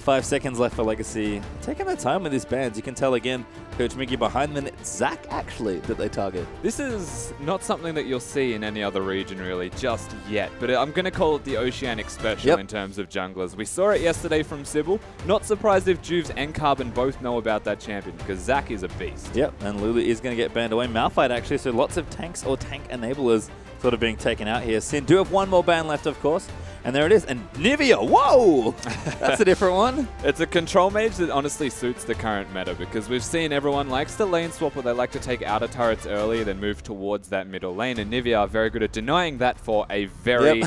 5 seconds left for Legacy. Taking their time with these bans. You can tell again, Coach Mickey behind them. It's Zach, actually, that they target. This is not something that you'll see in any other region, really, just yet. But I'm going to call it the Oceanic special in terms of junglers. We saw it yesterday from Sybil. Not surprised if Juves and Carbon both know about that champion, because Zach is a beast. Yep, and Lulu is going to get banned away. Malphite, actually, so lots of tanks or tank enablers sort of being taken out here. Sin do have one more ban left, of course. And there it is. And Nivea, whoa! That's a different one. It's a control mage that honestly suits the current meta, because we've seen everyone likes to lane swap, or they like to take outer turrets early, then move towards that middle lane. And Nivea are very good at denying that for a very,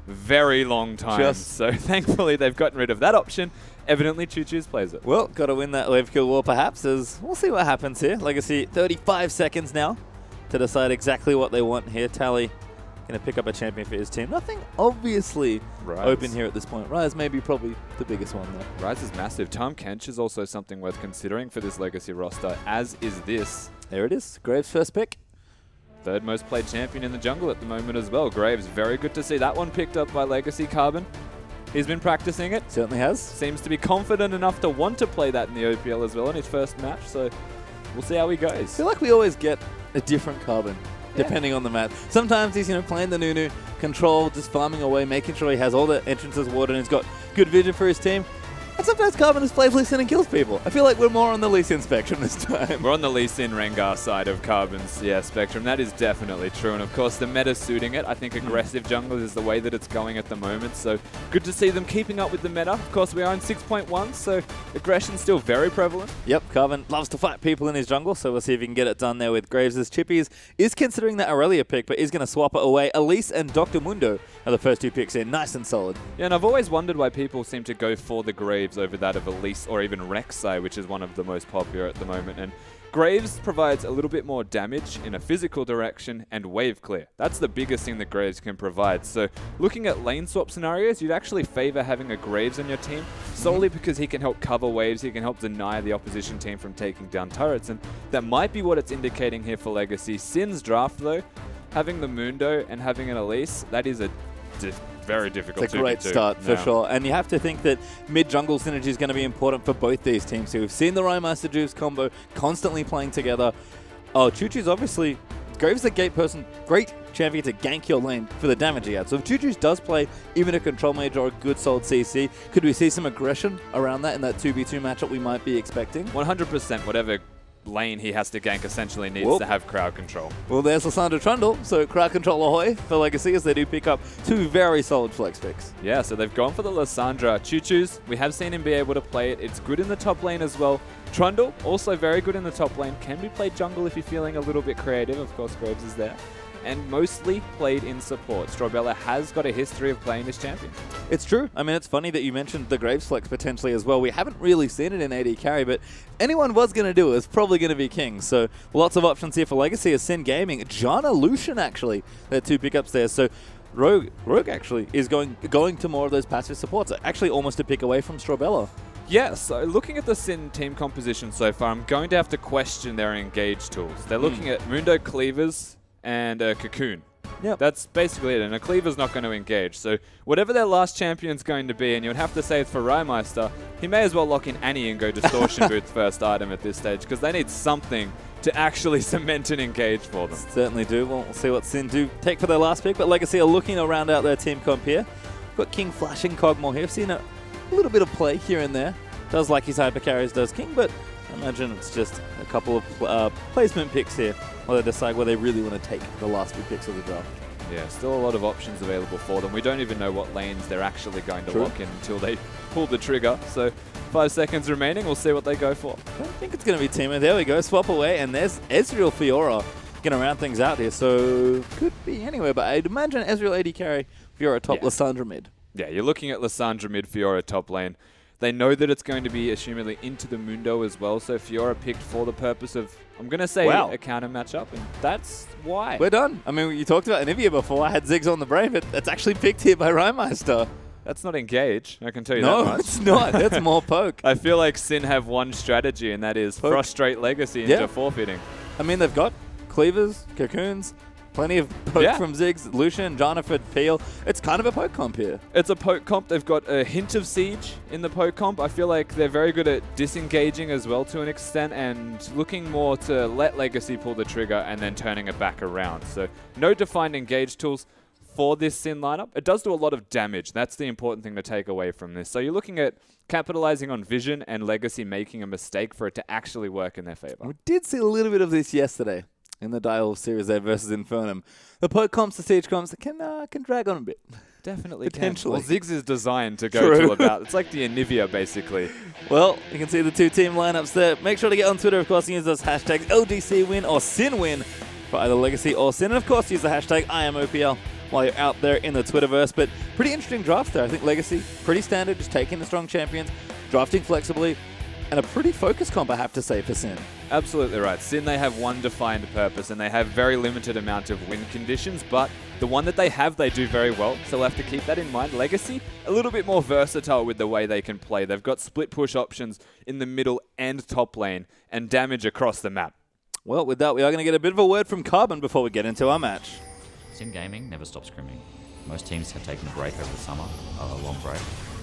very long time. So thankfully, they've gotten rid of that option. Evidently, Choo-Choo's plays it. Well, got to win that wave kill war perhaps, as we'll see what happens here. Legacy, 35 seconds now to decide exactly what they want here. Tally going to pick up a champion for his team. Nothing obviously open here at this point. Ryze may be probably the biggest one though. Ryze is massive. Tahm Kench is also something worth considering for this Legacy roster, as is this. There it is. Graves' first pick. Third most played champion in the jungle at the moment as well. Graves, very good to see that one picked up by Legacy Carbon. He's been practicing it. Certainly has. Seems to be confident enough to want to play that in the OPL as well in his first match, so we'll see how he goes. I feel like we always get a different Carbon. Depending on the map. Sometimes he's, playing the Nunu, control, just farming away, making sure he has all the entrances watered and he's got good vision for his team. And sometimes Carbon just plays Lee Sin and kills people. I feel like we're more on the Lee Sin spectrum this time. We're on the Lee Sin Rengar side of Carbon's spectrum. That is definitely true. And of course, the meta's suiting it. I think aggressive jungle is the way that it's going at the moment. So good to see them keeping up with the meta. Of course, we are in 6.1, so aggression's still very prevalent. Yep, Carbon loves to fight people in his jungle, so we'll see if he can get it done there with Graves' Chippies. Is considering that Aurelia pick, but is going to swap it away. Elise and Dr. Mundo are the first two picks in. Nice and solid. Yeah, and I've always wondered why people seem to go for the Graves over that of Elise or even Rek'Sai, which is one of the most popular at the moment. And Graves provides a little bit more damage in a physical direction and wave clear. That's the biggest thing that Graves can provide. So looking at lane swap scenarios, you'd actually favor having a Graves on your team solely because he can help cover waves, he can help deny the opposition team from taking down turrets, and that might be what it's indicating here for Legacy. Sin's draft though, having the Mundo and having an Elise, that is a very difficult. It's a great start for sure. And you have to think that mid-jungle synergy is going to be important for both these teams. So we've seen the Rhymeister Juves combo constantly playing together. Oh, Choo-Choo's obviously, Graves is a gate person, great champion to gank your lane for the damage he adds. So if Choo-Choo's does play even a control mage or a good solid CC, could we see some aggression around that in that 2v2 matchup we might be expecting? 100%, whatever lane he has to gank essentially needs to have crowd control. Well, there's Lysandra Trundle, so crowd control ahoy for Legacy as they do pick up two very solid flex picks. Yeah, so they've gone for the Lysandra. Choo-Choo's, we have seen him be able to play it. It's good in the top lane as well. Trundle, also very good in the top lane. Can be played jungle if you're feeling a little bit creative. Of course, Graves is there. And mostly played in support. Strawbella has got a history of playing this champion. It's true. I mean, it's funny that you mentioned the Graves flex potentially as well. We haven't really seen it in AD carry, but anyone was going to do it. It's probably going to be King. So lots of options here for Legacy as Sin Gaming. Jana Lucian, actually, they're two pickups there. So Rogue actually is going to more of those passive supports. Actually almost a pick away from Strawbella. Yeah, so looking at the Sin team composition so far, I'm going to have to question their engage tools. They're looking at Mundo Cleavers and a Cocoon. Yep. That's basically it, and a Cleaver's not going to engage. So whatever their last champion's going to be, and you would have to say it's for Rhymeister, he may as well lock in Annie and go Distortion Booth first item at this stage, because they need something to actually cement an engage for them. Certainly do. Well, we'll see what Sin do take for their last pick, but Legacy are looking to round out their team comp here. Got King flashing Cogmore here. I've seen a little bit of play here and there. Does like his hyper carries, does King, but I imagine it's just a couple of placement picks here while they decide where they really want to take the last few picks of the draft. Yeah, still a lot of options available for them. We don't even know what lanes they're actually going to lock in until they pull the trigger. So 5 seconds remaining, we'll see what they go for. I don't think it's going to be Teemo. There we go, swap away, and there's Ezreal Fiora going to round things out here. So could be anywhere, but I'd imagine Ezreal AD carry, Fiora top, Lysandra mid. Yeah, you're looking at Lysandra mid, Fiora top lane. They know that it's going to be assumedly into the Mundo as well, so Fiora picked for the purpose of, I'm going to say, a counter matchup, and that's why. We're done. I mean, you talked about Anivia before. I had Ziggs on the brain, but that's actually picked here by Rhymeister. That's not engage, I can tell you that much. No, it's not. That's more poke. I feel like Sin have one strategy, and that is frustrate Legacy into forfeiting. I mean, they've got Cleavers, Cocoons, Plenty of poke from Ziggs, Lucian, Jonathan, Peel. It's kind of a poke comp here. It's a poke comp. They've got a hint of siege in the poke comp. I feel like they're very good at disengaging as well to an extent and looking more to let Legacy pull the trigger and then turning it back around. So no defined engage tools for this Sin lineup. It does do a lot of damage. That's the important thing to take away from this. So you're looking at capitalizing on Vision and Legacy making a mistake for it to actually work in their favor. We did see a little bit of this yesterday in the Dial series there versus Infernum. The poke comps, the siege comps, can drag on a bit. Definitely Potentially. Can. Well, Ziggs is designed to go to about, it's like the Anivia basically. Well, you can see the two team lineups there. Make sure to get on Twitter, of course, and use those hashtags LGC win or Sin win for either Legacy or Sin. And of course, use the hashtag IamOPL while you're out there in the Twitterverse. But pretty interesting draft there. I think Legacy, pretty standard, just taking the strong champions, drafting flexibly, and a pretty focused comp, I have to say, for Sin. Absolutely right. Sin, they have one defined purpose, and they have very limited amount of win conditions, but the one that they have, they do very well, so we'll have to keep that in mind. Legacy, a little bit more versatile with the way they can play. They've got split push options in the middle and top lane, and damage across the map. Well, with that, we are going to get a bit of a word from Carbon before we get into our match. Sin Gaming never stops scrimming. Most teams have taken a break over the summer, a long break,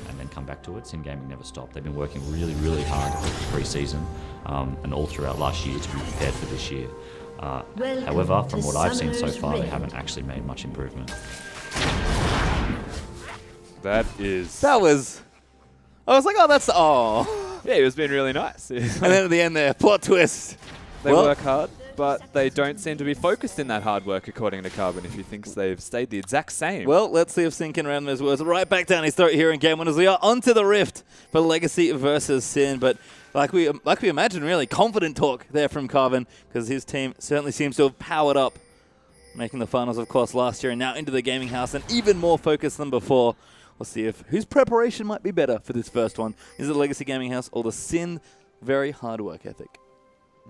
and then come back to it. Sin Gaming never stopped. They've been working really, really hard pre-season and all throughout last year to be prepared for this year. However, from what I've seen so far, they haven't actually made much improvement. That was... I was like, oh, that's... Oh. Yeah, it was being really nice. And then at the end there, plot twist. They work hard, but they don't seem to be focused in that hard work, according to Carbon, if he thinks they've stayed the exact same. Well, let's see if Sin can round those words right back down his throat here in Game 1 as we are onto the Rift for Legacy versus Sin. But like we imagined, really, confident talk there from Carbon, because his team certainly seems to have powered up, making the finals, of course, last year, and now into the gaming house, and even more focused than before. We'll see if whose preparation might be better for this first one. Is it Legacy Gaming House or the Sin very hard work ethic?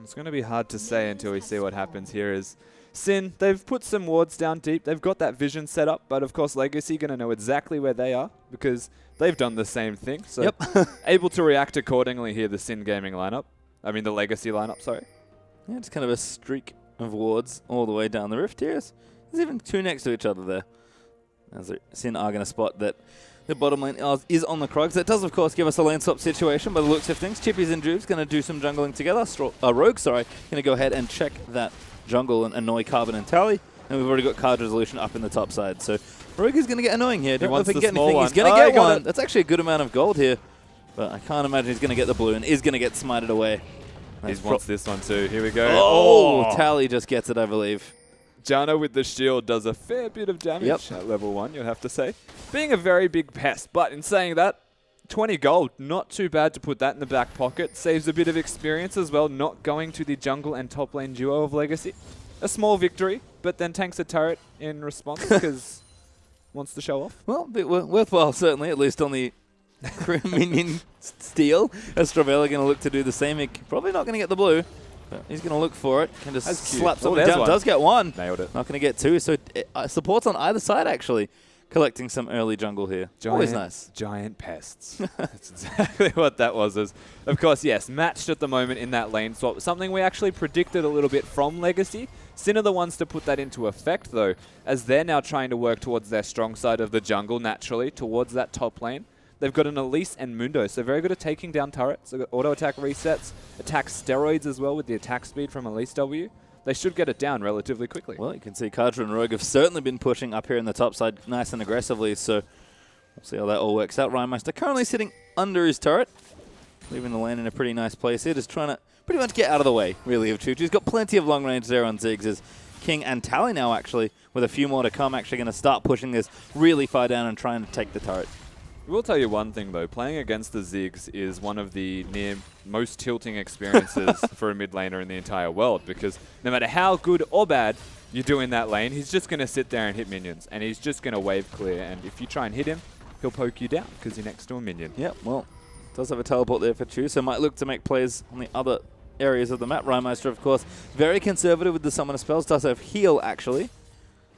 It's going to be hard to say until we see what happens here. Is Sin, they've put some wards down deep. They've got that vision set up, but of course Legacy going to know exactly where they are because they've done the same thing. So able to react accordingly here, the Sin Gaming lineup. I mean the Legacy lineup, sorry. Yeah, it's kind of a streak of wards all the way down the Rift here. There's even two next to each other there. As Sin are going to spot that the bottom lane is on the Krogs. That does, of course, give us a lane swap situation by the looks of things. Chippies and Juves going to do some jungling together. Rogue, going to go ahead and check that jungle and annoy Carbon and Tally. And we've already got card resolution up in the top side. So Rogue is going to get annoying here. Don't know if he can get anything. He's going to get one. That's actually a good amount of gold here. But I can't imagine he's going to get the blue and is going to get smited away. He wants this one too. Here we go. Oh, Tally just gets it, I believe. Janna with the shield does a fair bit of damage at level 1, you'll have to say. Being a very big pest, but in saying that, 20 gold, not too bad to put that in the back pocket. Saves a bit of experience as well, not going to the jungle and top lane duo of Legacy. A small victory, but then tanks a turret in response because wants to show off. Well, a bit worthwhile, certainly, at least on the minion steal. As Stravella going to look to do the same. He's probably not going to get the blue. He's going to look for it. Can just slap something down. Does get one. Nailed it. Not going to get two. So supports on either side, actually. Collecting some early jungle here. Always nice. Giant pests. That's exactly what that was. Of course, yes, matched at the moment in that lane swap. Something we actually predicted a little bit from Legacy. Sin are the ones to put that into effect, though, as they're now trying to work towards their strong side of the jungle, naturally, towards that top lane. They've got an Elise and Mundo, so very good at taking down turrets. They've got auto-attack resets, attack steroids as well with the attack speed from Elise W. They should get it down relatively quickly. Well, you can see Kadra and Rogue have certainly been pushing up here in the top side nice and aggressively, so we'll see how that all works out. Rhymeister currently sitting under his turret, leaving the lane in a pretty nice place here, just trying to pretty much get out of the way, really, of Choo. He's got plenty of long range there on Ziggs. As King and Tally now, actually, with a few more to come, actually going to start pushing this really far down and trying to take the turret. I will tell you one thing, though. Playing against the Ziggs is one of the near most tilting experiences for a mid laner in the entire world, because no matter how good or bad you do in that lane, he's just going to sit there and hit minions, and he's just going to wave clear, and if you try and hit him, he'll poke you down because you're next to a minion. Yep, well, does have a teleport there for Chu, so might look to make plays on the other areas of the map. Rhymeister, of course, very conservative with the summoner spells, does have heal, actually,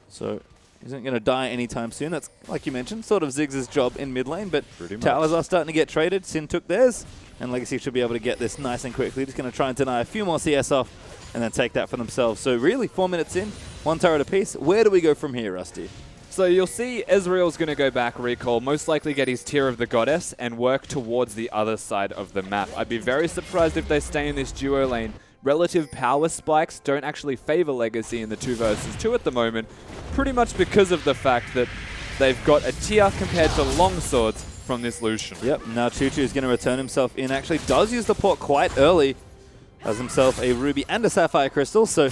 so isn't going to die anytime soon. That's, like you mentioned, sort of Ziggs' job in mid lane, but towers are starting to get traded. Sin took theirs, and Legacy should be able to get this nice and quickly. Just going to try and deny a few more CS off and then take that for themselves. So really, 4 minutes in, 1 turret apiece. Where do we go from here, Rusty? So you'll see Ezreal's going to go back recall, most likely get his Tear of the Goddess, and work towards the other side of the map. I'd be very surprised if they stay in this duo lane. Relative power spikes don't actually favor Legacy in the 2 versus 2 at the moment, pretty much because of the fact that they've got a tier compared to longswords from this Lucian. Yep, now Choo-Choo is going to return himself in. Actually does use the port quite early. Has himself a Ruby and a Sapphire Crystal, so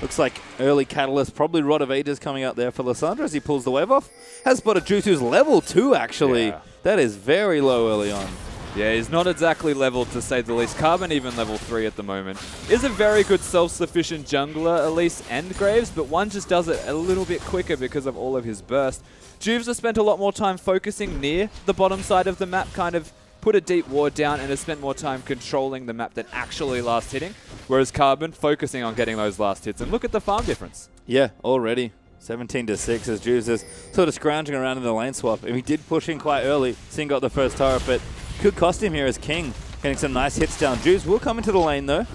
looks like early Catalyst, probably Rod of Ages coming out there for Lissandra as he pulls the wave off. Has spotted Jutsu's level 2, actually. Yeah. That is very low early on. Yeah, he's not exactly leveled, to say the least. Carbon even level 3 at the moment. Is a very good self-sufficient jungler, Elise and Graves, but one just does it a little bit quicker because of all of his burst. Juves has spent a lot more time focusing near the bottom side of the map, kind of put a deep ward down, and has spent more time controlling the map than actually last hitting, whereas Carbon focusing on getting those last hits. And look at the farm difference. Yeah, already. 17-6 as Juves is sort of scrounging around in the lane swap. And he did push in quite early. Sin got the first turret, but could cost him here as King. Getting some nice hits down. Juves will come into the lane though.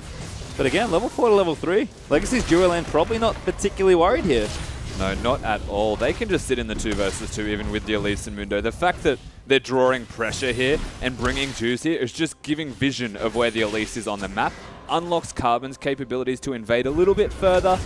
But again, level 4 to level 3. Legacy's duo lane probably not particularly worried here. No, not at all. They can just sit in the 2 versus 2 even with the Elise and Mundo. The fact that they're drawing pressure here and bringing Juice here is just giving vision of where the Elise is on the map. Unlocks Carbon's capabilities to invade a little bit further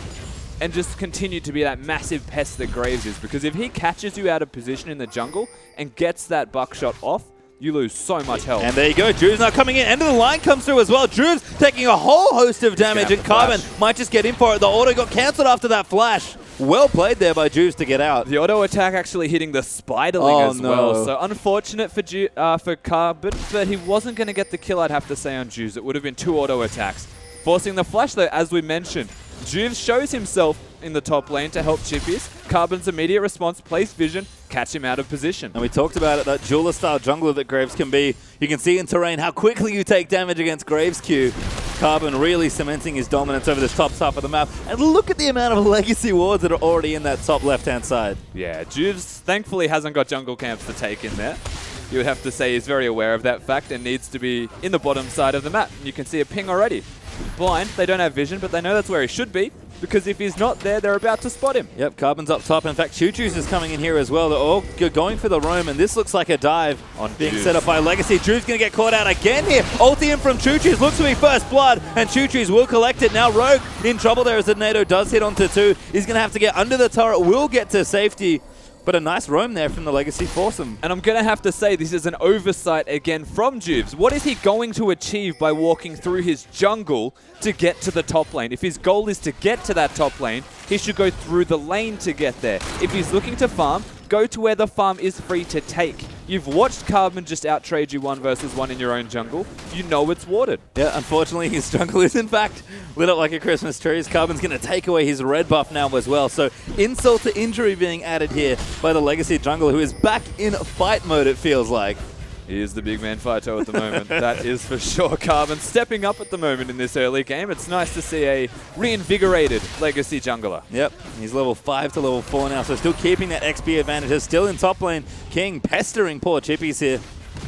and just continue to be that massive pest that Graves is. Because if he catches you out of position in the jungle and gets that buckshot off, you lose so much health. And there you go, Juves now coming in. End of the line comes through as well. Juves taking a whole host of damage, and Carbon might just get in for it. The auto got cancelled after that flash. Well played there by Juves to get out. The auto attack actually hitting the Spiderling as well. So unfortunate for Carbon, but he wasn't going to get the kill, I'd have to say, on Juves. It would have been 2 auto attacks. Forcing the flash, though, as we mentioned. Juves shows himself in the top lane to help Chippies. Carbon's immediate response, place vision, catch him out of position. And we talked about it, that jeweler-style jungler that Graves can be. You can see in terrain how quickly you take damage against Graves' Q. Carbon really cementing his dominance over this top half of the map. And look at the amount of legacy wards that are already in that top left-hand side. Yeah, Juves thankfully hasn't got jungle camps to take in there. You would have to say he's very aware of that fact and needs to be in the bottom side of the map. And you can see a ping already. Blind, they don't have vision, but they know that's where he should be, because if he's not there, they're about to spot him. Yep, Carbon's up top. In fact, Choo-Choo's is coming in here as well. They're all going for the roam, and this looks like a dive on being Juves. set up by Legacy. Juves going to get caught out again here. Ulti in from Choo-Choo's. Looks to be first blood, and Choo-Choo's will collect it. Now Rogue in trouble there as the NATO does hit onto 2. He's going to have to get under the turret, will get to safety. But a nice roam there from the Legacy foursome. And I'm going to have to say this is an oversight again from Juves. What is he going to achieve by walking through his jungle to get to the top lane? If his goal is to get to that top lane, he should go through the lane to get there. If he's looking to farm, go to where the farm is free to take. You've watched Carbon just out-trade you 1 versus 1 in your own jungle. You know it's warded. Yeah, unfortunately, his jungle is in fact lit up like a Christmas tree. Carbon's going to take away his red buff now as well. So insult to injury being added here by the Legacy jungler, who is back in fight mode, it feels like. He is the big man Fighto at the moment. That is for sure. Carbon stepping up at the moment in this early game. It's nice to see a reinvigorated Legacy jungler. Yep, he's level 5 to level 4 now, so still keeping that XP advantage. Still in top lane. King pestering poor Chippies here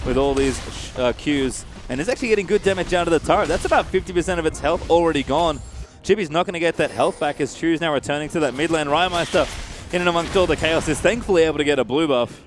with all these Qs. And is actually getting good damage down to the turret. That's about 50% of its health already gone. Chippy's not going to get that health back as Chu's now returning to that mid lane. Rymeister, in and amongst all the chaos, is thankfully able to get a blue buff.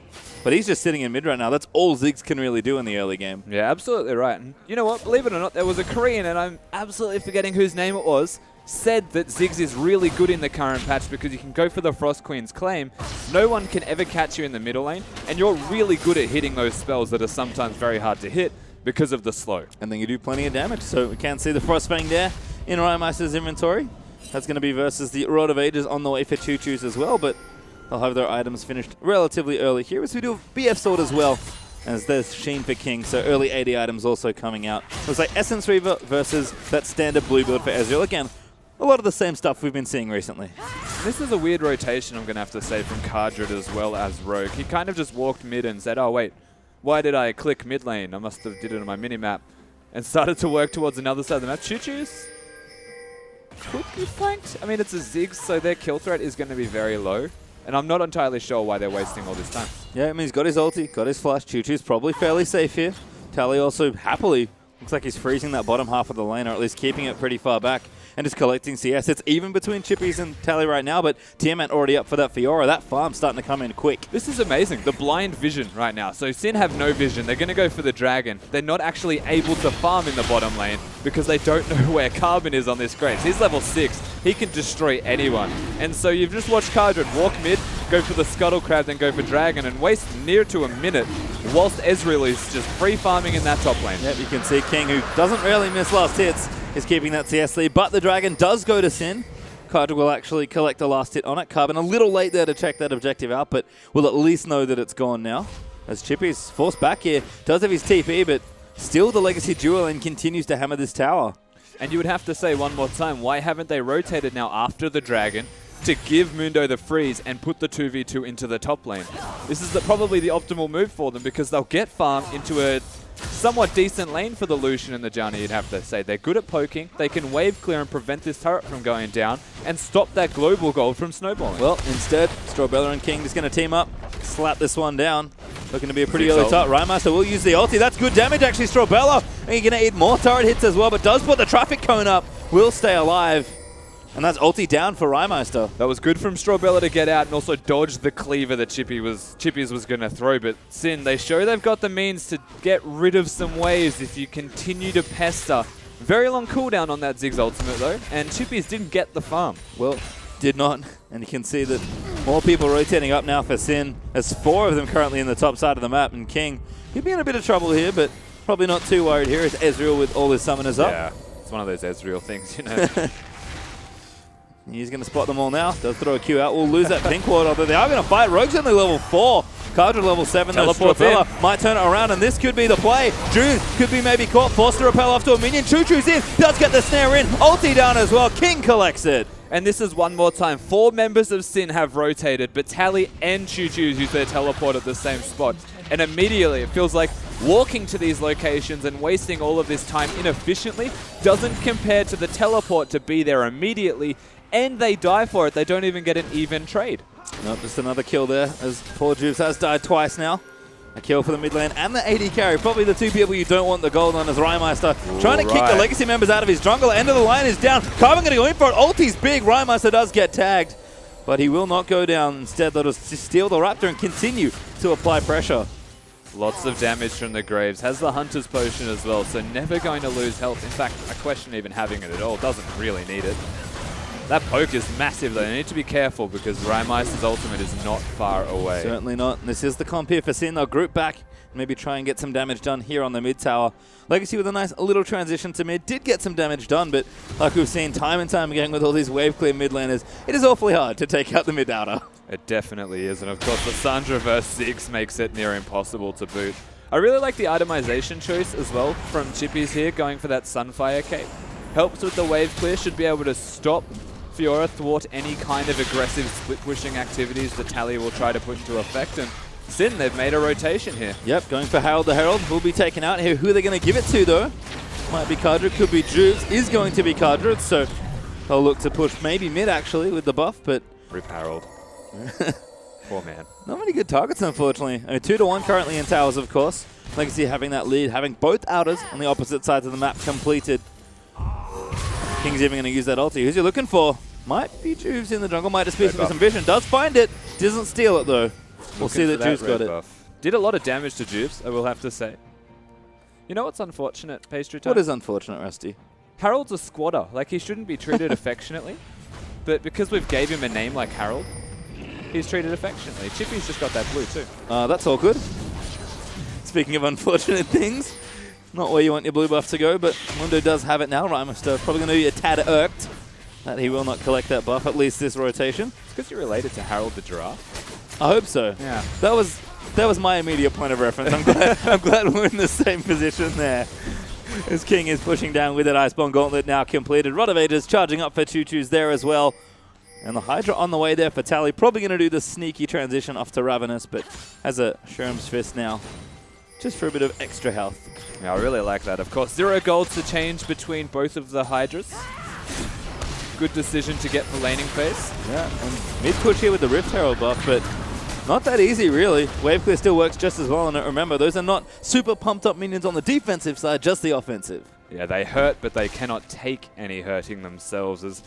But he's just sitting in mid right now. That's all Ziggs can really do in the early game. Yeah, absolutely right. And you know what? Believe it or not, there was a Korean, and I'm absolutely forgetting whose name it was, said that Ziggs is really good in the current patch because you can go for the Frost Queen's claim. No one can ever catch you in the middle lane, and you're really good at hitting those spells that are sometimes very hard to hit because of the slow. And then you do plenty of damage. So we can see the Frostfang there in Rymeister's inventory. That's going to be versus the Rod of Ages on the way for Choo-Choo's as well, but they'll have their items finished relatively early here as we do BF Sword as well, as there's Sheen for King, so early 80 items also coming out. Looks like Essence Reaver versus that standard blue build for Ezreal. Again, a lot of the same stuff we've been seeing recently. This is a weird rotation, I'm going to have to say, from Cardred as well as Rogue. He kind of just walked mid and said, oh wait, why did I click mid lane? I must have did it on my minimap. And started to work towards another side of the map. Choo-Choo's could be flanked. I mean, it's a Ziggs, so their kill threat is going to be very low. And I'm not entirely sure why they're wasting all this time. Yeah, I mean, he's got his ulti, got his flash. Choo-Choo's probably fairly safe here. Tally also happily looks like he's freezing that bottom half of the lane, or at least keeping it pretty far back. and just collecting CS. It's even between Chippies and Tally right now, but Tiamat already up for that Fiora. That farm's starting to come in quick. This is amazing. The blind vision right now. So Sin have no vision. They're going to go for the Dragon. They're not actually able to farm in the bottom lane because they don't know where Carbon is on this Graves. He's level 6. He can destroy anyone. And so you've just watched Cardred walk mid, go for the Scuttle Crab, then go for Dragon, and waste near to a minute whilst Ezreal is just free farming in that top lane. Yep, you can see King, who doesn't really miss last hits, is keeping that CS lead, but the Dragon does go to Sin. Cardred will actually collect the last hit on it. Carbon a little late there to check that objective out, but we'll at least know that it's gone now. As Chippy's forced back here, does have his TP, but still the Legacy duel and continues to hammer this tower. And you would have to say one more time, why haven't they rotated now after the Dragon to give Mundo the freeze and put the 2v2 into the top lane? This is probably the optimal move for them because they'll get farm into a somewhat decent lane for the Lucian and the Janna, you'd have to say. They're good at poking, they can wave clear and prevent this turret from going down and stop that global gold from snowballing. Well, instead, Strawbella and King just going to team up, slap this one down. Looking to be a pretty early top. Rhymaster will use the ulti. That's good damage, actually, Strawbella. And you're going to eat more turret hits as well, but does put the traffic cone up. Will stay alive. And that's ulti down for Rymeister. That was good from Strawbella to get out and also dodge the cleaver that Chippies was going to throw. But Sin, they show they've got the means to get rid of some waves if you continue to pester. Very long cooldown on that Ziggs ultimate though, and Chippies didn't get the farm. Well, did not. And you can see that more people rotating up now for Sin. There's 4 of them currently in the top side of the map, and King, he'd be in a bit of trouble here, but probably not too worried here as Ezreal with all his summoners up. Yeah, it's one of those Ezreal things, you know. He's going to spot them all now. Does throw a Q out. We'll lose that pink ward, although they are going to fight. Rogue's only level 4. Cardred level 7. Teleports Strawbella might turn it around, and this could be the play. June could be maybe caught, forced to repel off to a minion. Choo-Choo's in. Does get the snare in. Ulti down as well. King collects it. And this is one more time. 4 members of Sin have rotated, but Tally and Choo-Choo's use their teleport at the same spot. And immediately it feels like walking to these locations and wasting all of this time inefficiently doesn't compare to the teleport to be there immediately. And they die for it. They don't even get an even trade. Nope, just another kill there, as poor Juves has died twice now. A kill for the mid lane and the AD carry. Probably the 2 people you don't want the gold on as Rymeister trying to kick the Legacy members out of his jungle. End of the line is down. Carbon going to go in for it. Ulti's big. Rymeister does get tagged, but he will not go down. Instead, they'll just steal the Raptor and continue to apply pressure. Lots of damage from the Graves. Has the Hunter's Potion as well, so never going to lose health. In fact, I question even having it at all. Doesn't really need it. That poke is massive though. You need to be careful because Rymeister's ultimate is not far away. Certainly not. This is the comp here for Sin. They'll group back, maybe try and get some damage done here on the mid tower. Legacy with a nice little transition to mid. Did get some damage done, but like we've seen time and time again with all these wave clear mid laners, it is awfully hard to take out the mid outer. It definitely is, and of course the Sandra versus Ziggs makes it near impossible to boot. I really like the itemization choice as well from Chippies here, going for that Sunfire cape. Helps with the wave clear, should be able to stop Fiora, thwart any kind of aggressive split-pushing activities that Tally will try to put into effect. And Sin, they've made a rotation here. Yep, going for Harold the Herald. Will be taken out here. Who are they going to give it to, though? Might be Cardred, could be Juves. Is going to be Cardred, so they'll look to push maybe mid, actually, with the buff, but... Rip Harold. Poor man. Not many good targets, unfortunately. I mean, 2-1 currently in towers, of course. Legacy having that lead, having both outers on the opposite sides of the map completed. King's even going to use that ulti. Who's he looking for? Might be Juves in the jungle. Might just be some vision. Does find it. Doesn't steal it, though. We'll see that Juves got it. Buff. Did a lot of damage to Juves, I will have to say. You know what's unfortunate, Pastry Time? What is unfortunate, Rusty? Harold's a squatter. Like, he shouldn't be treated affectionately. But because we've gave him a name like Harold, he's treated affectionately. Chippy's just got that blue, too. That's all good. Speaking of unfortunate things, not where you want your blue buff to go, but Mundo does have it now. Rymeister probably going to be a tad irked that he will not collect that buff, at least this rotation. It's because you're related to Harold the Giraffe. I hope so. Yeah. That was my immediate point of reference. I'm glad we're in the same position there. As King is pushing down with that Iceborne Gauntlet now completed. Rod of Ages charging up for Choo-Choo's there as well. And the Hydra on the way there for Tally. Probably going to do the sneaky transition off to Ravenous, but has a Sherm's Fist now. Just for a bit of extra health. Yeah, I really like that. Of course, 0 gold to change between both of the Hydras. Good decision to get for laning phase. Yeah, and mid push here with the Rift Herald buff, but not that easy, really. Wave clear still works just as well, and remember, those are not super pumped up minions on the defensive side, just the offensive. Yeah, they hurt, but they cannot take any hurting themselves. As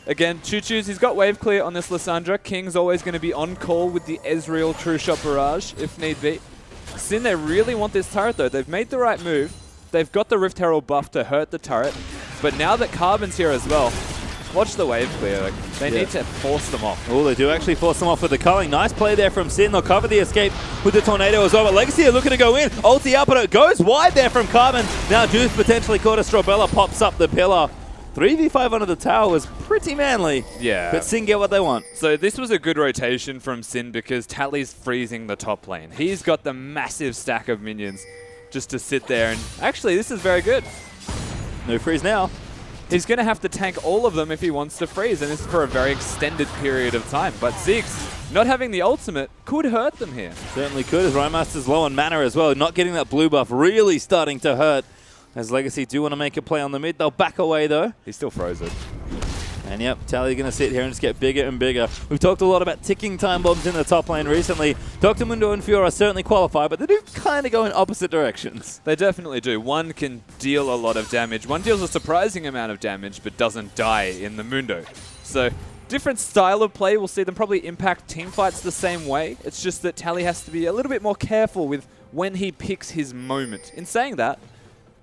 again, Choo-Choo's, he's got wave clear on this Lissandra. King's always going to be on call with the Ezreal True Shot Barrage, if need be. Sin, they really want this turret, though. They've made the right move. They've got the Rift Herald buff to hurt the turret. But now that Carbon's here as well, watch the wave clear. Like, they need to force them off. Oh, they do actually force them off with the culling. Nice play there from Sin. They'll cover the escape with the tornado as well. But Legacy are looking to go in. Ulti up, but it goes wide there from Carbon. Now Juice potentially caught a Strobella, pops up the pillar. 3v5 under the tower was pretty manly. Yeah. But Sin get what they want. So this was a good rotation from Sin because Tally's freezing the top lane. He's got the massive stack of minions just to sit there. And actually, this is very good. No freeze now. He's going to have to tank all of them if he wants to freeze, and this is for a very extended period of time. But Ziggs, not having the ultimate, could hurt them here. Certainly could, as Rymaster's low on mana as well. Not getting that blue buff really starting to hurt. As Legacy do want to make a play on the mid. They'll back away, though. He's still frozen. And yep, Tally's going to sit here and just get bigger and bigger. We've talked a lot about ticking time bombs in the top lane recently. Dr. Mundo and Fiora certainly qualify, but they do kind of go in opposite directions. They definitely do. One can deal a lot of damage. One deals a surprising amount of damage, but doesn't die in the Mundo. So, different style of play. We'll see them probably impact teamfights the same way. It's just that Tally has to be a little bit more careful with when he picks his moment. In saying that,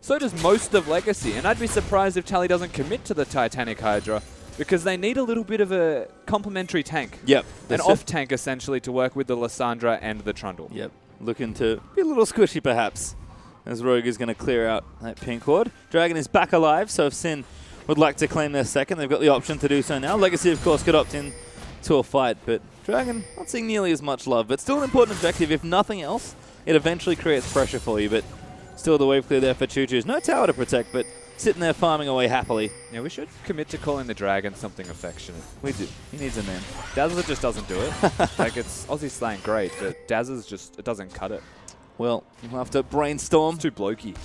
so does most of Legacy, and I'd be surprised if Tally doesn't commit to the Titanic Hydra, because they need a little bit of a complementary tank. Yep. An off-tank, essentially, to work with the Lissandra and the Trundle. Yep. Looking to be a little squishy, perhaps, as Rogue is going to clear out that pink ward. Dragon is back alive, so if Sin would like to claim their second, they've got the option to do so now. Legacy, of course, could opt in to a fight, but Dragon not seeing nearly as much love, but still an important objective. If nothing else, it eventually creates pressure for you, but still the wave clear there for Choo-Choo's. No tower to protect, but sitting there farming away happily. Yeah, we should commit to calling the Dragon something affectionate. We do. He needs a name. Dazzler just doesn't do it. Like, it's Aussie slang great, but Dazzler's just, it doesn't cut it. Well, we'll have to brainstorm. It's too blokey.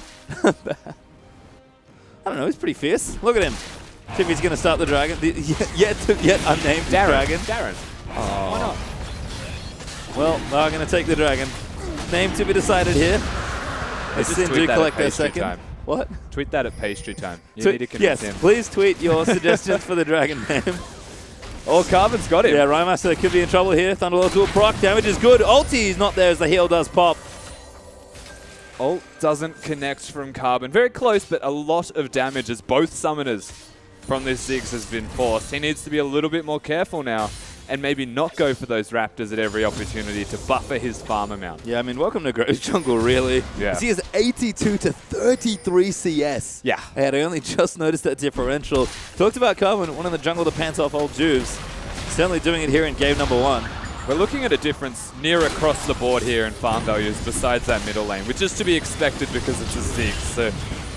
I don't know, he's pretty fierce. Look at him. Timmy's going to start the Dragon. Yet unnamed Dragon. Darren. Oh. Why not? Well, they're going to take the Dragon. Name to be decided here. Just Sin tweet do that collect at their pastry second. time. What? Tweet that at pastry time. You need to convince him. Yes, please tweet your suggestions for the Dragon name. Oh, Carbon's got him. Yeah, Rymaster could be in trouble here. Thunderlord to a proc. Damage is good. Ulti is not there as the heal does pop. Ult doesn't connect from Carbon. Very close, but a lot of damage as both summoners from this Ziggs has been forced. He needs to be a little bit more careful now and maybe not go for those Raptors at every opportunity to buffer his farm amount. Yeah, I mean, welcome to Grove's Jungle, really. Yeah. He has 82 to 33 CS. Yeah. I had only just noticed that differential. Talked about Carbon, one in the jungle to pants off old Juves. Certainly doing it here in game number 1. We're looking at a difference near across the board here in farm values besides that middle lane, which is to be expected because it's a Ziggs. So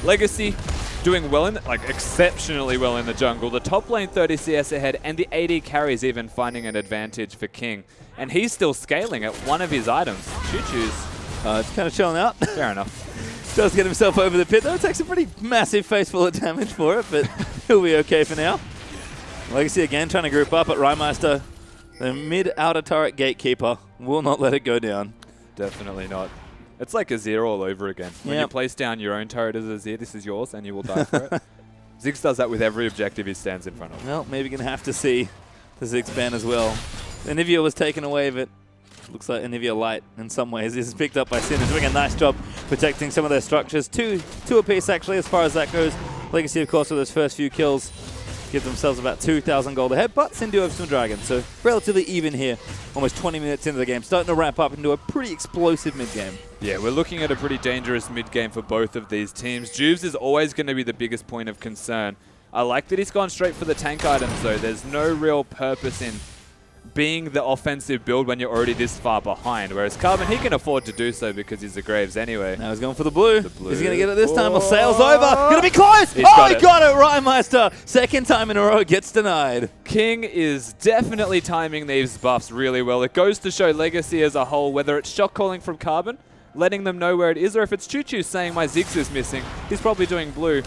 Legacy doing well, exceptionally well in the jungle. The top lane 30 CS ahead, and the AD carries even finding an advantage for King. And he's still scaling at one of his items. Choo-Choo's. It's kind of chilling out. Fair enough. Does get himself over the pit, though. It takes a pretty massive face full of damage for it, but he'll be okay for now. Legacy again trying to group up at Rymaster. The mid-outer turret gatekeeper will not let it go down. Definitely not. It's like Azir all over again. When you place down your own turret as Azir, this is yours, and you will die for it. Ziggs does that with every objective he stands in front of. Well, maybe going to have to see the Ziggs ban as well. Anivia was taken away, but looks like Anivia Light in some ways. This is picked up by Sin. They're doing a nice job protecting some of their structures. Two apiece, actually, as far as that goes. Legacy, of course, with those first few kills, give themselves about 2,000 gold ahead, but Sin do have some Dragons, so relatively even here. Almost 20 minutes into the game, starting to ramp up into a pretty explosive mid-game. Yeah, we're looking at a pretty dangerous mid-game for both of these teams. Juves is always going to be the biggest point of concern. I like that he's gone straight for the tank items, though. There's no real purpose in being the offensive build when you're already this far behind, whereas Carbon, he can afford to do so because he's the Graves anyway. Now he's going for the blue. Is he going to get it this time? Well, Oh. sail's over. Going to be close. He got it. Rymeister. Second time in a row gets denied. King is definitely timing these buffs really well. It goes to show Legacy as a whole, whether it's shot calling from Carbon, letting them know where it is, or if it's Choo-Choo saying my Ziggs is missing, he's probably doing blue.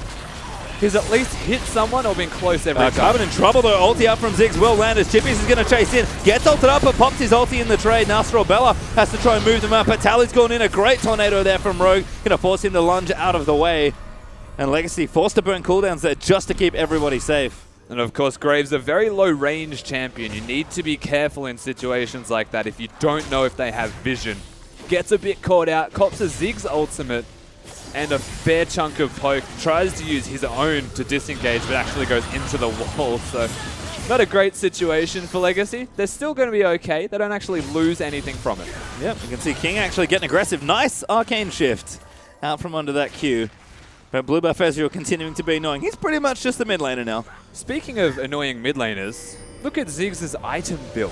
He's at least hit someone or been close every time. Carbon in trouble though. Ulti up from Ziggs will land as Chippies is going to chase in. Gets ulted up but pops his ulti in the trade. Now Strobella has to try and move them up. But Tally's gone in. A great tornado there from Rogue. Going to force him to lunge out of the way. And Legacy forced to burn cooldowns there just to keep everybody safe. And of course, Graves, a very low-range champion. You need to be careful in situations like that if you don't know if they have vision. Gets a bit caught out, cops a Ziggs ultimate, and a fair chunk of poke. Tries to use his own to disengage, but actually goes into the wall. So not a great situation for Legacy. They're still going to be okay. They don't actually lose anything from it. Yep, you can see King actually getting aggressive. Nice arcane shift out from under that Q. But Blue Buff Ezreal continuing to be annoying. He's pretty much just a mid laner now. Speaking of annoying mid laners, look at Ziggs' item build.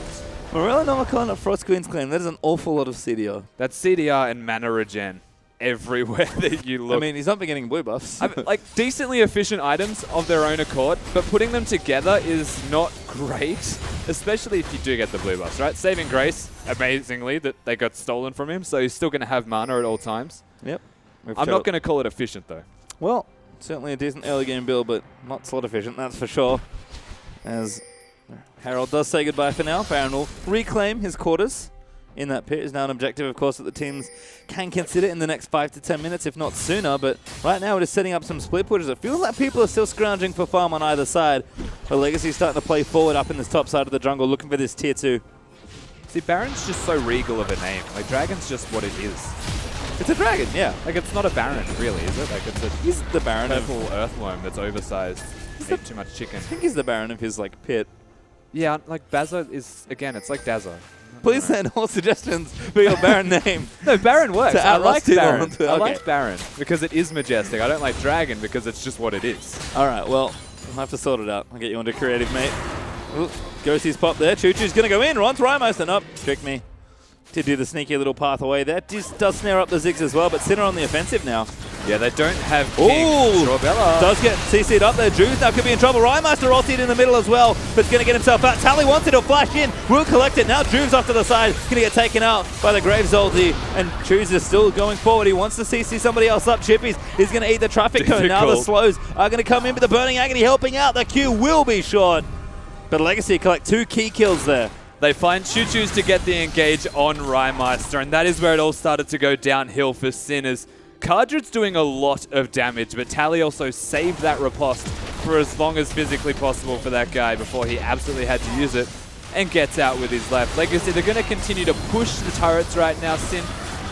Morella Nomicon at Frost Queen's Claim. That is an awful lot of CDR. That's CDR and mana regen everywhere that you look. I mean, he's not been getting blue buffs. Like, decently efficient items of their own accord, but putting them together is not great, especially if you do get the blue buffs, right? Saving Grace, amazingly, that they got stolen from him, so he's still going to have mana at all times. Yep. I'm not going to call it efficient, though. Well, certainly a decent early game build, but not slot efficient, that's for sure. As Harold does say goodbye for now. Baron will reclaim his quarters in that pit. Is now an objective, of course, that the teams can consider in the next 5 to 10 minutes, if not sooner. But right now it is setting up some split pushes. It feels like people are still scrounging for farm on either side. But Legacy's starting to play forward up in this top side of the jungle, looking for this tier 2. See, Baron's just so regal of a name. Like, Dragon's just what it is. It's a dragon, yeah. Like, it's not a Baron, really, is it? Like, it's He's the Baron purple earthworm that's oversized. Ate too much chicken. I think he's the Baron of his, like, pit. Yeah, like, Bazo is, again, it's like Dazzle. Please send all suggestions for your Baron name. No, Baron works. I like Baron. Okay. I like Baron because it is majestic. I don't like Dragon because it's just what it is. All right, well, we'll have to sort it out. I'll get you onto creative, mate. Ooh, Ghostie's pop there. Choo Choo's going to go in. Ron's Rymeister. Nope, tricked me. To do the sneaky little path away there. Does snare up the Ziggs as well, but Sinner on the offensive now. Yeah, they don't have King. Ooh, Strawbella does get CC'd up there. Drews now could be in trouble. Rymeister ultied in the middle as well, but going to get himself out. Tally wants it, he'll flash in. Will collect it. Now Drews off to the side. Going to get taken out by the Graves ulti, and Drews is still going forward. He wants to CC somebody else up. Chippies is going to eat the traffic cone. Now the slows are going to come in with the Burning Agony helping out. The Q will be short, but Legacy collect 2 key kills there. They find Choo Choo's to get the engage on Rymeister, and that is where it all started to go downhill for Sinners. Cardred's doing a lot of damage, but Tally also saved that riposte for as long as physically possible for that guy before he absolutely had to use it and gets out with his left. Legacy, they're going to continue to push the turrets right now. Sin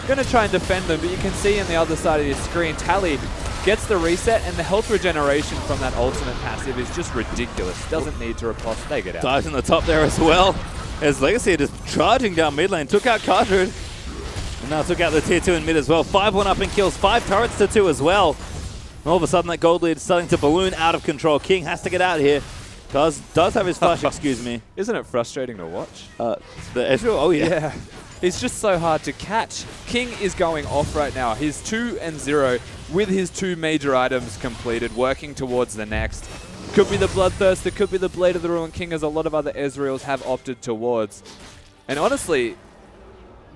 going to try and defend them, but you can see on the other side of your screen, Tally gets the reset, and the health regeneration from that ultimate passive is just ridiculous. Doesn't need to riposte. They get out. Dives in the top there as well. As Legacy just charging down mid lane, took out Cardred, and now took out the tier 2 in mid as well. 5-1 up in kills, 5 turrets to 2 as well. And all of a sudden that gold lead is starting to balloon out of control. King has to get out here. Does have his flash, excuse me. Isn't it frustrating to watch? The Ezreal, oh yeah. It's just so hard to catch. King is going off right now. He's 2-0 with his 2 major items completed, working towards the next. Could be the Bloodthirst, it could be the Blade of the Ruined King, as a lot of other Ezreals have opted towards. And honestly,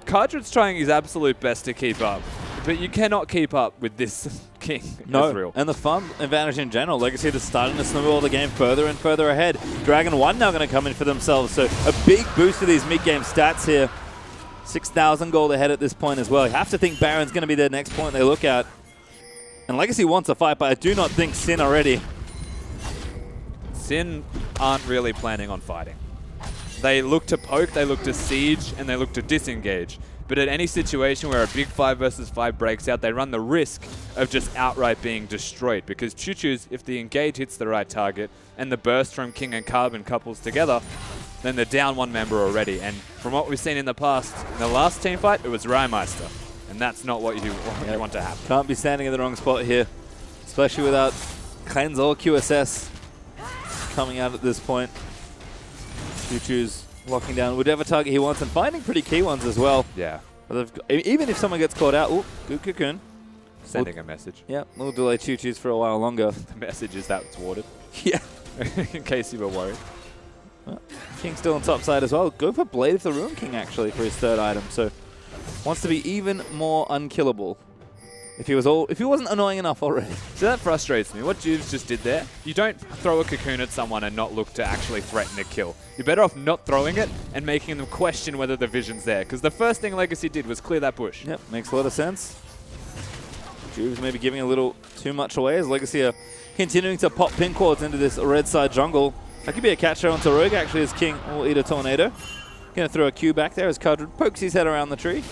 Cardred's trying his absolute best to keep up, but you cannot keep up with this King Ezreal. And the farm advantage in general. Legacy is starting to snowball the game further and further ahead. Dragon 1 now going to come in for themselves, so a big boost to these mid-game stats here. 6,000 gold ahead at this point as well. You have to think Baron's going to be the next point they look at. And Legacy wants a fight, but I do not think Sin are ready. Sin aren't really planning on fighting. They look to poke, they look to siege, and they look to disengage. But at any situation where a big 5 versus 5 breaks out, they run the risk of just outright being destroyed. Because Choo Choo's, if the engage hits the right target and the burst from King and Carbon couples together, then they're down 1 member already. And from what we've seen in the past, in the last team fight, it was Rymeister. And that's not what you want to happen. Can't be standing in the wrong spot here, especially without Cleanse or QSS coming out at this point. Choo Choo's locking down whatever target he wants and finding pretty key ones as well. Yeah. But even if someone gets caught out, ooh, good cocoon. Sending a message. Yeah, we'll delay Choo Choo's for a while longer. The message is that it's warded. Yeah. In case you were worried. Well, King's still on top side as well. Go for Blade of the Ruined King actually for his 3rd item. So wants to be even more unkillable. If he wasn't annoying enough already. So that frustrates me. What Juves just did there, you don't throw a cocoon at someone and not look to actually threaten a kill. You're better off not throwing it and making them question whether the vision's there. Because the first thing Legacy did was clear that bush. Yep, makes a lot of sense. Juve's maybe giving a little too much away as Legacy are continuing to pop pin cords into this red side jungle. That could be a catcher onto Rogue actually as King will eat a tornado. Going to throw a Q back there as Cudred pokes his head around the tree.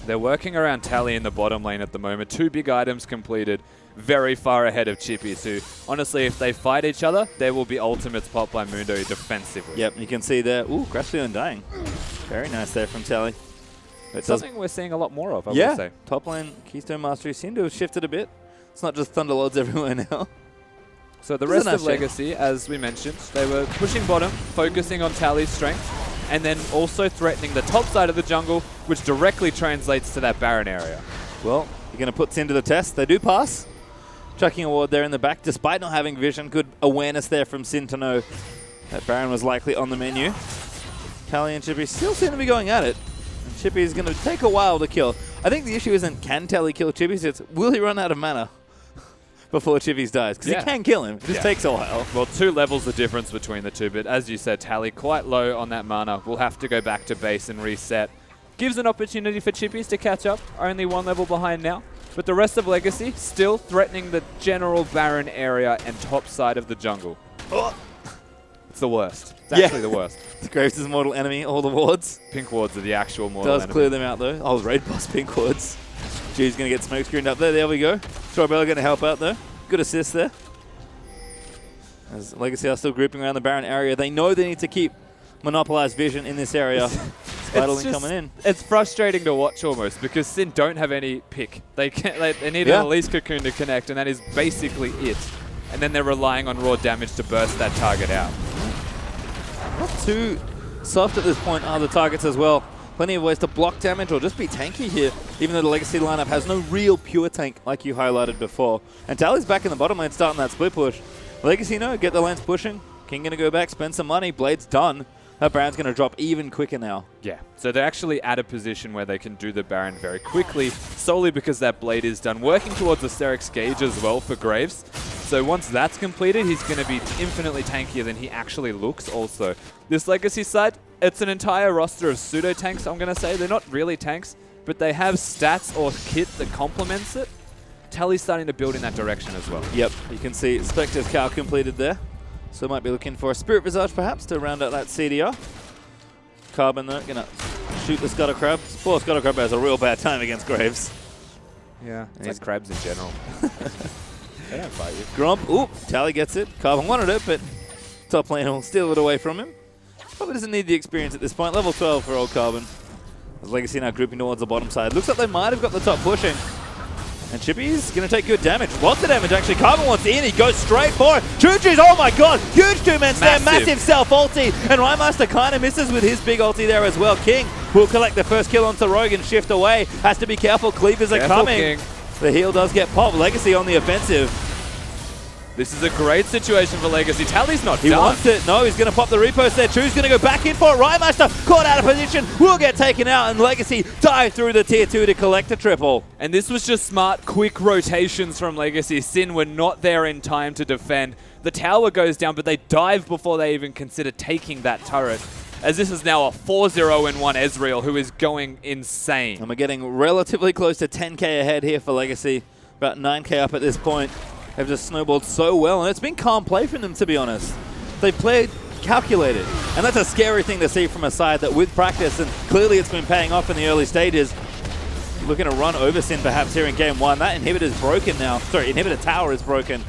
They're working around Tally in the bottom lane at the moment. 2 big items completed, very far ahead of Chippies, who, honestly, if they fight each other, there will be ultimates popped by Mundo defensively. Yep, you can see there. Ooh, Crash Stealing dying. Very nice there from Tally. It's something we're seeing a lot more of, I would say. Top lane Keystone Mastery seem to have shifted a bit. It's not just Thunderlords everywhere now. So the rest of Legacy, as we mentioned, they were pushing bottom, focusing on Tally's strength, and then also threatening the top side of the jungle, which directly translates to that Baron area. Well, you're going to put Sin to the test. They do pass. Chucking a ward there in the back, despite not having vision. Good awareness there from Sin to know that Baron was likely on the menu. Tally and Chippy still seem to be going at it. And Chippy is going to take a while to kill. I think the issue isn't can Tally kill Chippy, it's will he run out of mana before Chippies dies? Because he can kill him. It just takes a while. Well, 2 levels the difference between the two, but as you said, Tally quite low on that mana. We'll have to go back to base and reset. Gives an opportunity for Chippies to catch up, only 1 level behind now. But the rest of Legacy still threatening the general Baron area and top side of the jungle. Oh. It's the worst. It's actually the worst. Graves' mortal enemy, all the wards. Pink wards are the actual mortal enemy. Does clear them out though. Oh, raid boss pink wards. G's going to get smoke screened up there. There we go. Strawbella going to help out though. Good assist there. As Legacy are still grouping around the Baron area, they know they need to keep monopolized vision in this area. Spiderling coming in. It's frustrating to watch almost because Sin don't have any pick. They need an Elise Cocoon to connect, and that is basically it. And then they're relying on raw damage to burst that target out. Not too soft at this point are the targets as well. Plenty of ways to block damage or just be tanky here, even though the Legacy lineup has no real pure tank like you highlighted before. And Tally's back in the bottom lane starting that split push. Legacy get the lanes pushing. King going to go back, spend some money. Blade's done. That Baron's going to drop even quicker now. Yeah, so they're actually at a position where they can do the Baron very quickly, solely because that Blade is done. Working towards the Serix Gauge as well for Graves. So once that's completed, he's going to be infinitely tankier than he actually looks also. This Legacy side, it's an entire roster of pseudo-tanks, I'm going to say. They're not really tanks, but they have stats or kit that complements it. Tally's starting to build in that direction as well. Yep, you can see Spectre's Cow completed there. So might be looking for a Spirit Visage perhaps to round out that CDR. Carbon though, gonna shoot the Scuttle Crab. Poor Scuttle Crab has a real bad time against Graves. Yeah, it's like crabs in general. They don't fight you. Gromp, oop, Tally gets it. Carbon wanted it, but top lane will steal it away from him. Probably doesn't need the experience at this point. Level 12 for old Carbon. As Legacy now grouping towards the bottom side. Looks like they might have got the top pushing. And Chippy's going to take good damage. Lots of damage, actually. Carbon wants in. He goes straight for it. Choo-Choo's, oh my god. Huge two-man stand. Massive self-ulti. And Rhymaster kind of misses with his big ulti there as well. King will collect the first kill onto Rogue and shift away. Has to be careful. Cleavers are coming. King. The heal does get popped. Legacy on the offensive. This is a great situation for Legacy. Tally's not done. He wants it. No, he's going to pop the repost there. Choo's going to go back in for it. Rhymaster caught out of position. Will get taken out. And Legacy dive through the tier 2 to collect a triple. And this was just smart, quick rotations from Legacy. Sin were not there in time to defend. The tower goes down, but they dive before they even consider taking that turret. As this is now a 4-0-1 Ezreal, who is going insane. And we're getting relatively close to 10k ahead here for Legacy. About 9k up at this point. They've just snowballed so well, and it's been calm play from them, to be honest. They've played calculated, and that's a scary thing to see from a side that with practice, and clearly it's been paying off in the early stages, looking to run over Sin perhaps here in game 1. That inhibitor's broken now. Sorry, inhibitor tower is broken.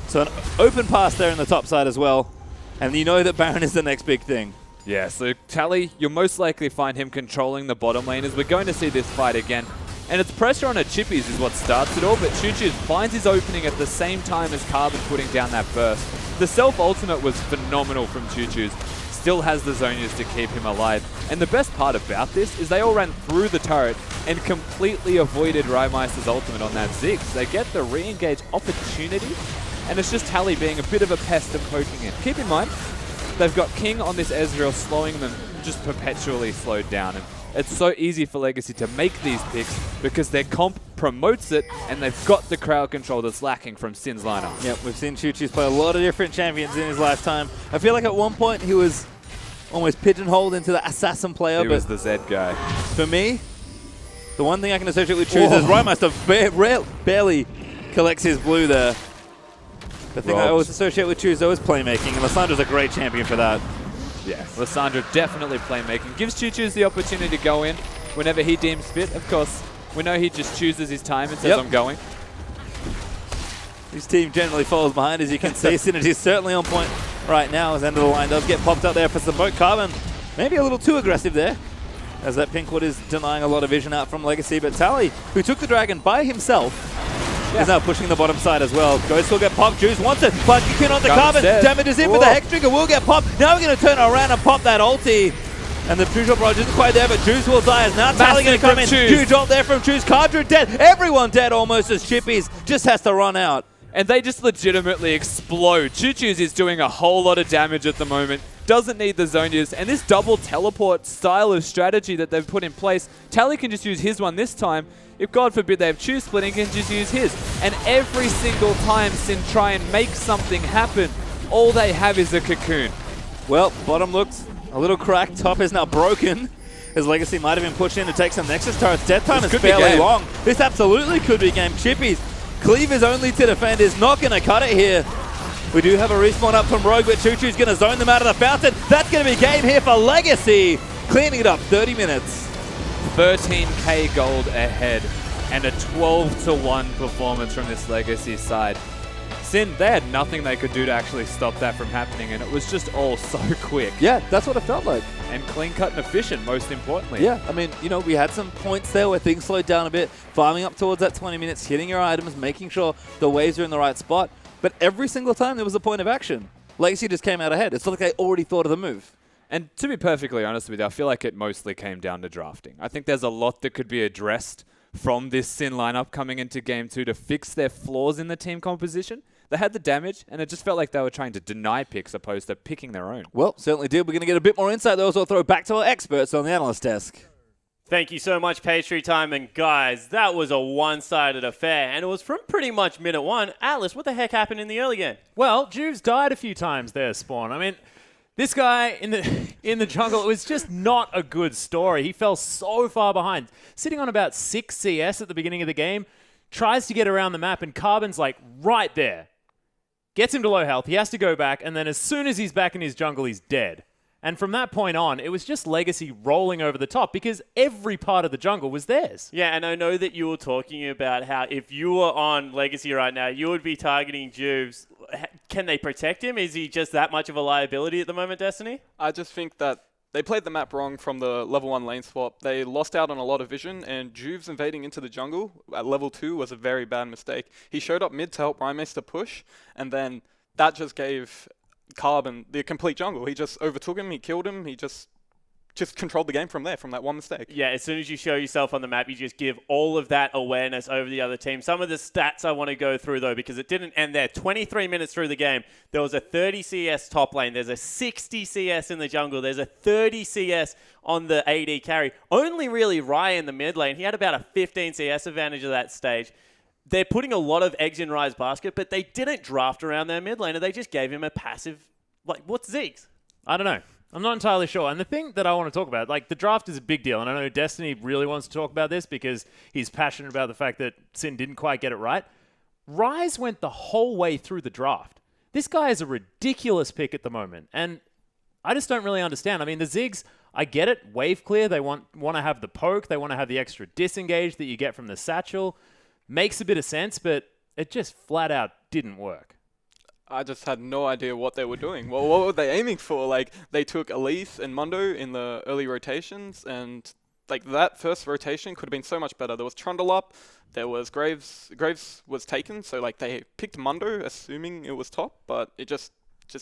So an open pass there in the top side as well, and you know that Baron is the next big thing. Yeah, so Tally, you'll most likely find him controlling the bottom lane as we're going to see this fight again. And it's pressure on a Chippies is what starts it all, but Choo-Choo finds his opening at the same time as Carbon putting down that burst. The self-ultimate was phenomenal from Choo-Choo's. Still has the Zonias to keep him alive. And the best part about this is they all ran through the turret and completely avoided Rymeister's ultimate on that Ziggs. They get the re-engage opportunity, and it's just Tally being a bit of a pest and poking it. Keep in mind, they've got King on this Ezreal slowing them just perpetually slowed down. And it's so easy for Legacy to make these picks because their comp promotes it and they've got the crowd control that's lacking from Sin's lineup. Yep, we've seen Choo-Choo's play a lot of different champions in his lifetime. I feel like at one point he was almost pigeonholed into the assassin player. He was the Zed guy. For me, The one thing I can associate with Choose is Rymeister barely collects his blue there. The thing I always associate with Choose, though, is playmaking, and Lissandra's a great champion for that. Yes, Lissandra definitely playmaking. Gives Choo-Choo's the opportunity to go in whenever he deems fit. Of course, we know he just chooses his time and says, I'm going. His team generally follows behind, as you can see. Synergy's certainly on point right now, as end of the line does get popped up there for some boat. Carbon maybe a little too aggressive there, as that Pinkwood is denying a lot of vision out from Legacy. But Tally, who took the dragon by himself, is now pushing the bottom side as well. Ghost will get popped. Juice wants it, but you can on the Carbon. Damages in, but the Hex Trigger will get popped. Now we're going to turn around and pop that ulti. And the Trucial Barrage isn't quite there, but Juice will die. As now Tally going to come in. Huge ult there from Juice. Cardra dead. Everyone dead almost, as Chippies just has to run out. And they just legitimately explode. Choo-Choo's is doing a whole lot of damage at the moment. Doesn't need the Zonias. And this double teleport style of strategy that they've put in place, Tally can just use his one this time. If God forbid they have Choose splitting, he can just use his. And every single time Sin try and make something happen, all they have is a cocoon. Well, bottom looks a little cracked. Top is now broken. His Legacy might have been pushed in to take some Nexus turrets. Death time is fairly long. This absolutely could be game. Chippies, Cleavers only to defend is not going to cut it here. We do have a respawn up from Rogue, but Choo-Choo's going to zone them out of the fountain. That's going to be game here for Legacy. Cleaning it up, 30 minutes. 13k gold ahead, and a 12-1 performance from this Legacy side. Sin, they had nothing they could do to actually stop that from happening, and it was just all so quick. Yeah, that's what it felt like. And clean-cut and efficient, most importantly. Yeah, I mean, you know, we had some points there where things slowed down a bit, farming up towards that 20 minutes, hitting your items, making sure the waves are in the right spot. But every single time there was a point of action. Legacy just came out ahead. It's like they already thought of the move. And to be perfectly honest with you, I feel like it mostly came down to drafting. I think there's a lot that could be addressed from this Sin lineup coming into Game 2 to fix their flaws in the team composition. They had the damage, and it just felt like they were trying to deny picks opposed to picking their own. Well, certainly did. We're going to get a bit more insight, though, so I'll throw back to our experts on the analyst desk. Thank you so much, Pastry Time. And guys, that was a one-sided affair, and it was from pretty much minute one. Atlas, what the heck happened in the early game? Well, Juve's died a few times there, Spawn. I mean, this guy in the jungle, it was just not a good story. He fell so far behind. Sitting on about 6 CS at the beginning of the game, tries to get around the map, and Carbon's like right there. Gets him to low health, he has to go back, and then as soon as he's back in his jungle, he's dead. And from that point on, it was just Legacy rolling over the top because every part of the jungle was theirs. Yeah, and I know that you were talking about how if you were on Legacy right now, you would be targeting Juves. Can they protect him? Is he just that much of a liability at the moment, Destiny? I just think that they played the map wrong from the level 1 lane swap. They lost out on a lot of vision, and Juves invading into the jungle at level 2 was a very bad mistake. He showed up mid to help Rymeister push, and then that just gave Carbon the complete jungle. He just overtook him, he killed him, he just controlled the game from there, from that one mistake. Yeah, as soon as you show yourself on the map, you just give all of that awareness over the other team. Some of the stats I want to go through, though, because it didn't end there. 23 minutes through the game, there was a 30 CS top lane. There's a 60 CS in the jungle. There's a 30 CS on the AD carry. Only really Rye in the mid lane. He had about a 15 CS advantage at that stage. They're putting a lot of eggs in Rye's basket, but they didn't draft around their mid laner. They just gave him a passive, like, what's Ziggs? I don't know. I'm not entirely sure. And the thing that I want to talk about, like, the draft is a big deal. And I know Destiny really wants to talk about this because he's passionate about the fact that Sin didn't quite get it right. Ryze went the whole way through the draft. This guy is a ridiculous pick at the moment. And I just don't really understand. I mean, the Ziggs, I get it. Wave clear. They want to have the poke. They want to have the extra disengage that you get from the satchel. Makes a bit of sense, but it just flat out didn't work. I just had no idea what they were doing. Well, what were they aiming for? Like, they took Elise and Mundo in the early rotations, and like that first rotation could have been so much better. There was Trundle up, there was Graves was taken, so like they picked Mundo assuming it was top, but it just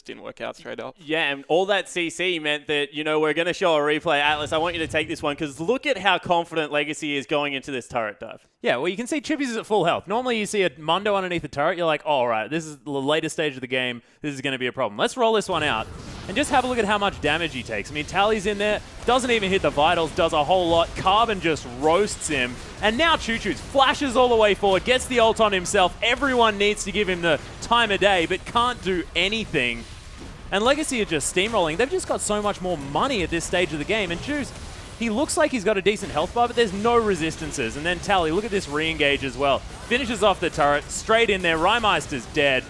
didn't work out straight up. Yeah, and all that CC meant that, you know, we're going to show a replay. Atlas, I want you to take this one because look at how confident Legacy is going into this turret dive. Yeah, well, you can see Chippies is at full health. Normally you see a Mundo underneath the turret, you're like, oh, all right, this is the later stage of the game. This is going to be a problem. Let's roll this one out and just have a look at how much damage he takes. I mean, Tally's in there, doesn't even hit the vitals, does a whole lot. Carbon just roasts him. And now Choo-Choo's flashes all the way forward, gets the ult on himself. Everyone needs to give him the time of day, but can't do anything. And Legacy are just steamrolling. They've just got so much more money at this stage of the game. And Juice, He looks like he's got a decent health bar, but there's no resistances. And then Tally, look at this re-engage as well. Finishes off the turret, straight in there. Rymeister's dead.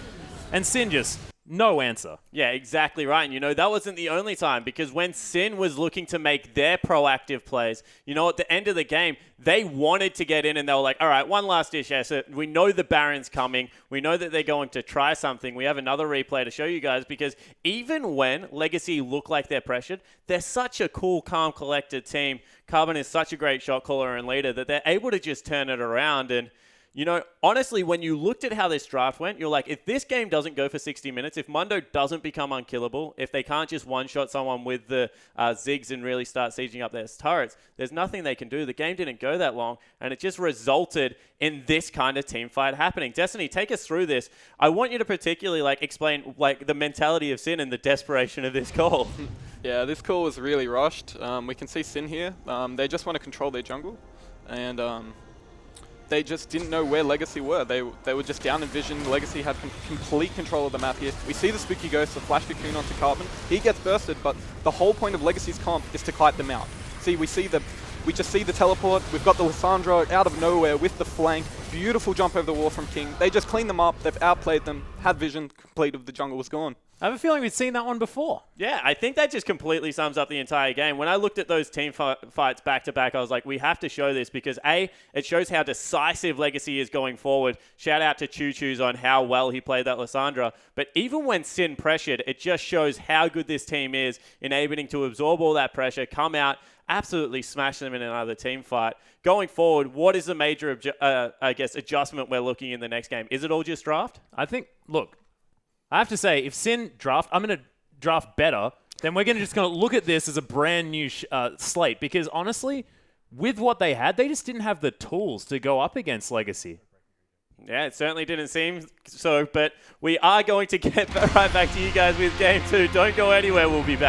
And Sin just, no answer. Yeah, exactly right. And, you know, that wasn't the only time, because when Sin was looking to make their proactive plays, you know, at the end of the game, they wanted to get in and they were like, all right, one last dish effort. We know the Baron's coming. We know that they're going to try something. We have another replay to show you guys, because even when Legacy look like they're pressured, they're such a cool, calm, collected team. Carbon is such a great shot caller and leader that they're able to just turn it around. And you know, honestly, when you looked at how this draft went, you're like, if this game doesn't go for 60 minutes, if Mundo doesn't become unkillable, if they can't just one-shot someone with the Ziggs and really start sieging up their turrets, there's nothing they can do. The game didn't go that long, and it just resulted in this kind of team fight happening. Destiny, take us through this. I want you to particularly explain the mentality of Sin and the desperation of this call. Yeah, this call was really rushed. We can see Sin here. They just want to control their jungle, and they just didn't know where Legacy were. They were just down in vision. Legacy had complete control of the map here. We see the Spooky Ghost, the Flash Cocoon onto Carbon. He gets bursted, but the whole point of Legacy's comp is to kite them out. See, we just see the teleport. We've got the Lissandra out of nowhere with the flank. Beautiful jump over the wall from King. They just cleaned them up. They've outplayed them. Had vision complete of the jungle was gone. I have a feeling we've seen that one before. Yeah, I think that just completely sums up the entire game. When I looked at those team fights back-to-back, I was like, we have to show this because, A, it shows how decisive Legacy is going forward. Shout out to Choo Choo's on how well he played that Lissandra. But even when Sin pressured, it just shows how good this team is in able to absorb all that pressure, come out, absolutely smash them in another team fight. Going forward, what is the major, adjustment we're looking in the next game? Is it all just draft? I think, look, I have to say, if Sin draft, I'm going to draft better, then we're just going to look at this as a brand new slate. Because honestly, with what they had, they just didn't have the tools to go up against Legacy. Yeah, it certainly didn't seem so. But we are going to get right back to you guys with Game 2. Don't go anywhere. We'll be back.